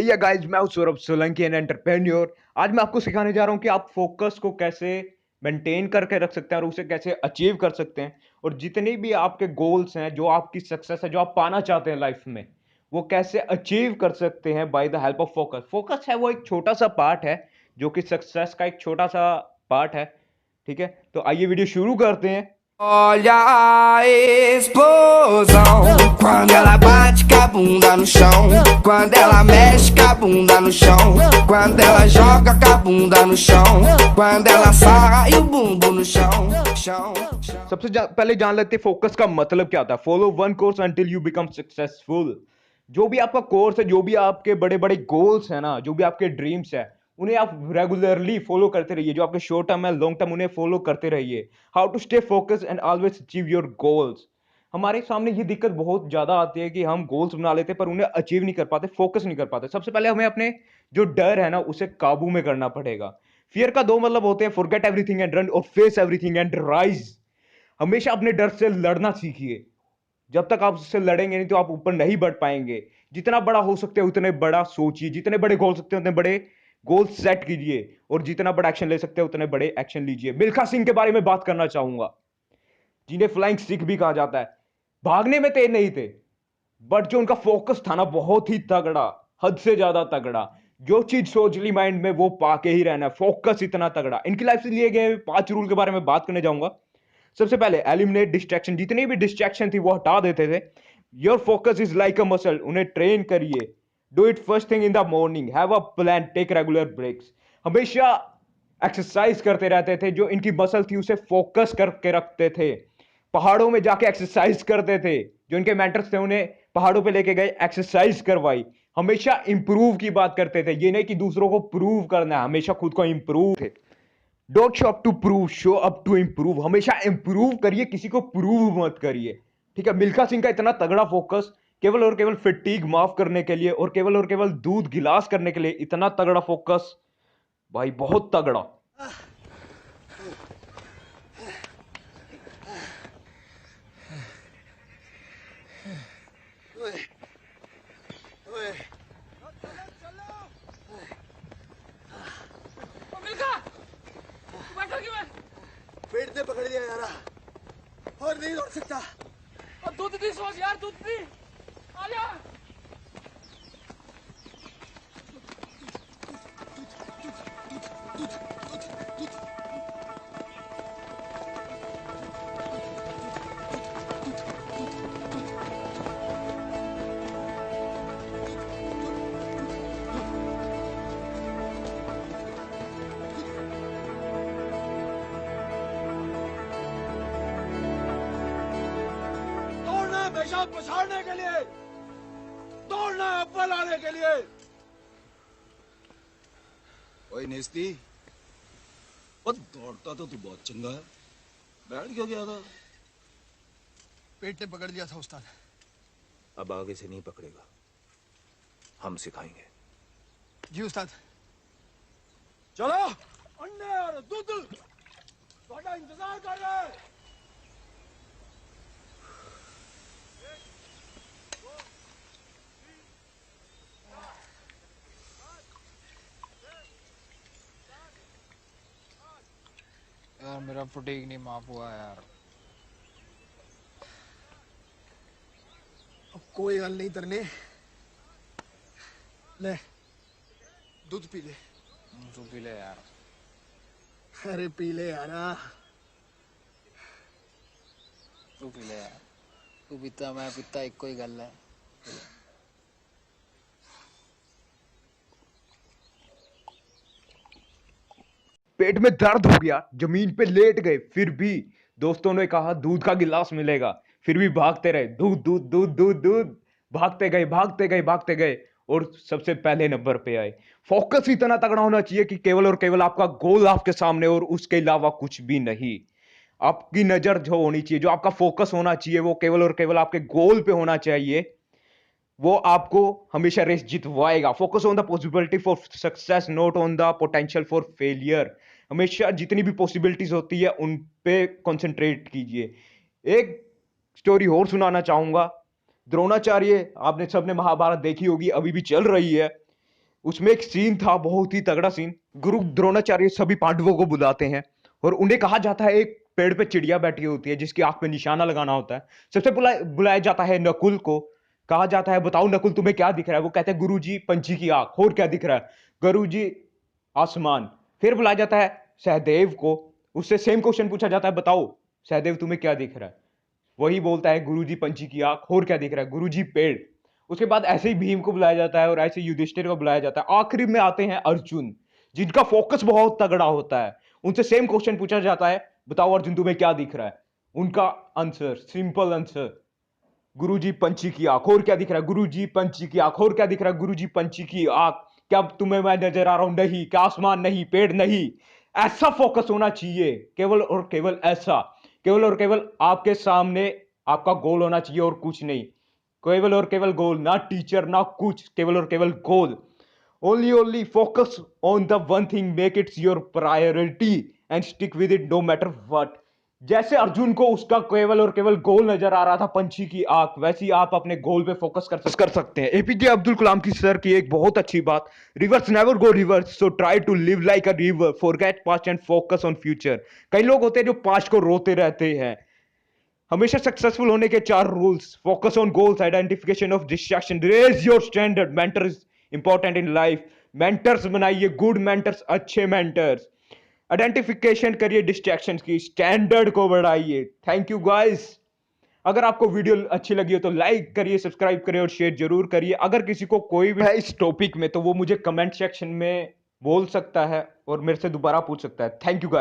या गाइस, मैं हूं सौरभ सोलंकी एन एंटरप्रेन्योर। आज मैं आपको सिखाने जा रहा हूं कि आप फोकस को कैसे मेंटेन करके रख सकते हैं और उसे कैसे अचीव कर सकते हैं। और जितने भी आपके गोल्स हैं, जो आपकी सक्सेस है, जो आप पाना चाहते हैं लाइफ में, वो कैसे अचीव कर सकते हैं by the help of focus. Focus है वो एक छोटा सा पार्ट है जो कि सक्सेस का एक छोटा सा पार्ट है। ठीक है, तो आइए वीडियो शुरू करते हैं। Olha a explosão quando ela bate com a bunda no chão, quando ela mexe com a bunda no chão, quando ela joga com a bunda no chão, quando ela sarra e o bumbum no chão, chão. सबसे पहले जान लेते हैं focus का मतलब क्या होता है। Follow one course until you become successful. जो भी आपका कोर्स है, जो भी आपके बड़े बड़े गोल्स हैं ना, जो भी आपके ड्रीम्स है, उन्हें आप रेगुलरली फॉलो करते रहिए। जो आपके शॉर्ट टर्म है, लॉन्ग टर्म, उन्हें फॉलो करते रहिए। How to stay focus and always achieve your goals. हमारे सामने ये दिक्कत बहुत ज्यादा आती है कि हम गोल्स बना लेते हैं पर उन्हें अचीव नहीं कर पाते, फोकस नहीं कर पाते। सबसे पहले हमें अपने जो डर है ना, उसे काबू में करना पड़ेगा। फियर का दो मतलब होते हैं, फॉरगेट एवरीथिंग एंड रन, और फेस एवरीथिंग एंड राइज। हमेशा अपने डर से लड़ना सीखिए। जब तक आप उससे लड़ेंगे नहीं तो आप ऊपर नहीं बढ़ पाएंगे। जितना बड़ा हो सकते हैं उतने बड़ा सोचिए, जितने बड़े गोल सकते हैं उतने बड़े गोल सेट कीजिए, और जितना बड़ा एक्शन ले सकते हैं उतने बड़े एक्शन लीजिए। मिल्खा सिंह के बारे में बात करना चाहूंगा, जिन्हें फ्लाइंग सिख भी कहा जाता है। भागने में तेज नहीं थे, बट जो उनका फोकस था ना, बहुत ही तगड़ा, हद से ज्यादा तगड़ा। जो चीज सोच ली माइंड में वो पाके ही रहना है। फोकस इतना तगड़ा। इनकी लाइफ से लिए गए 5 रूल के बारे में बात करने जाऊंगा। सबसे पहले एलिमिनेट डिस्ट्रैक्शन। जितनी भी डिस्ट्रैक्शन थी वो हटा देते थे। Your focus is like a muscle, उन्हें ट्रेन करिए। Do it first thing in the morning, have a plan, take regular breaks. हमेशा एक्सरसाइज करते रहते थे। जो इनकी मसल थी उसे फोकस करके रखते थे। पहाड़ों में जाके एक्सरसाइज करते थे। जो इनके मेंटर्स थे उन्हें पहाड़ों पे लेके गए, एक्सरसाइज करवाई। हमेशा इंप्रूव की बात करते थे। ये नहीं कि दूसरों को प्रूव करना है, हमेशा खुद को इंप्रूव थे। Don't show up to prove, show up to improve. हमेशा इंप्रूव करिए, किसी को प्रूव मत करिए। ठीक है, मिल्खा सिंह का इतना तगड़ा फोकस, केवल और केवल फिटीग माफ करने के लिए और केवल दूध गिलास करने के लिए इतना तगड़ा फोकस, भाई बहुत तगड़ा। मिल्खा, तू बैठा क्यों है? पेट ने पकड़ लिया यारा, और नहीं दौड़ सकता। और दूध दी सोच यार, दूध दी। आ जा। दौड़ना है पेशाब पछाड़ने के लिए, दौड़ना है अव्वल आने के लिए। ओए नेस्ती, और दौड़ता तो तू बहुत चंगा है, बैठ क्यों गया था? पेट ने पकड़ लिया था उस्ताद। अब आगे से नहीं पकड़ेगा, हम सिखाएंगे। जी उस्ताद। चलो, अंडे और दूध थोड़ा इंतजार कर रहे हैं। यार मेरा फटीग नहीं माफ हुआ यार। अब कोई गल नहीं तरने, ले दूध पी ले। तू पी ले यार। अरे पी ले यारा। तू पी ले यार। तू पीता मैं पीता एक कोई गल है। पेट में दर्द हो गया, जमीन पे लेट गए, फिर भी दोस्तों ने कहा दूध का गिलास मिलेगा, फिर भी भागते रहे। दूध दूध दूध दूध दूध, भागते गए भागते गए भागते गए, और सबसे पहले नंबर पे आए। फोकस इतना तगड़ा होना चाहिए कि केवल और केवल आपका गोल आपके सामने, और उसके अलावा कुछ भी नहीं। आपकी नजर जो होनी चाहिए, जो आपका फोकस होना चाहिए, वो केवल और केवल आपके गोल पे होना चाहिए। वो आपको हमेशा रेस जितवाएगा। Focus on the possibility for success, not on the potential for failure. हमेशा जितनी भी पॉसिबिलिटीज होती है उन पे कंसंट्रेट कीजिए। एक स्टोरी और सुनाना चाहूंगा। द्रोणाचार्य, आपने सबने महाभारत देखी होगी, अभी भी चल रही है। उसमें एक सीन था, बहुत ही तगड़ा सीन। गुरु द्रोणाचार्य सभी पांडवों को बुलाते हैं और उन्हें कहा जाता है एक पेड़ पे चिड़िया बैठी होती है जिसकी आंख पे निशाना लगाना होता है। सबसे बुलाया जाता है नकुल को। कहा जाता है बताओ नकुल तुम्हें क्या दिख रहा है? वो कहते हैं गुरुजी पंछी की आंख। और क्या दिख रहा है? गुरुजी आसमान। फिर बुलाया जाता है सहदेव को। उससे सेम क्वेश्चन पूछा जाता है बताओ सहदेव तुम्हें क्या दिख रहा है? वही बोलता है गुरुजी पंछी की आंख। और क्या दिख रहा है? गुरुजी पेड़। उसके बाद ऐसे ही भीम को बुलाया जाता है और ऐसे युधिष्ठिर को बुलाया जाता है। आखिरी में आते हैं अर्जुन, जिनका फोकस बहुत तगड़ा होता है। उनसे सेम क्वेश्चन पूछा जाता है बताओ अर्जुन तुम्हें क्या दिख रहा है? उनका आंसर, सिंपल आंसर, गुरुजी पंछी की आंख। और क्या दिख रहा है? गुरुजी पंछी की आंख। और क्या दिख रहा है? गुरुजी पंछी की आंख। क्या तुम्हें मैं नजर आ रहा हूं? नहीं। क्या आसमान नहीं? पेड़ नहीं? ऐसा फोकस होना चाहिए, केवल और केवल ऐसा। केवल और केवल आपके सामने आपका गोल होना चाहिए और कुछ नहीं। केवल और केवल गोल, ना टीचर ना कुछ, केवल और केवल गोल। only focus on the one thing, make it your priority and stick with it no matter what। जैसे अर्जुन को उसका केवल और केवल गोल नजर आ रहा था पंछी की आंख, वैसे ही आप अपने गोल पे फोकस कर सकते हैं। एपीजे अब्दुल कलाम की सर की एक बहुत अच्छी बात, rivers never go reverse, so try to live like a river, forget past and focus on future. कई लोग होते हैं जो पास्ट को रोते रहते हैं। हमेशा सक्सेसफुल होने के 4 rules: focus on goals, identification of distraction, raise your standard, mentor is important in life. Mentors बनाइए, गुड मेंटर्स, अच्छे मेंटर्स। आइडेंटिफिकेशन करिए डिस्ट्रैक्शन की, स्टैंडर्ड को बढ़ाइए। Thank you guys. अगर आपको वीडियो अच्छी लगी हो तो लाइक करिए, सब्सक्राइब करिए और शेयर जरूर करिए। अगर किसी को कोई भी है इस टॉपिक में तो वो मुझे कमेंट सेक्शन में बोल सकता है और मेरे से दोबारा पूछ सकता है। Thank you guys.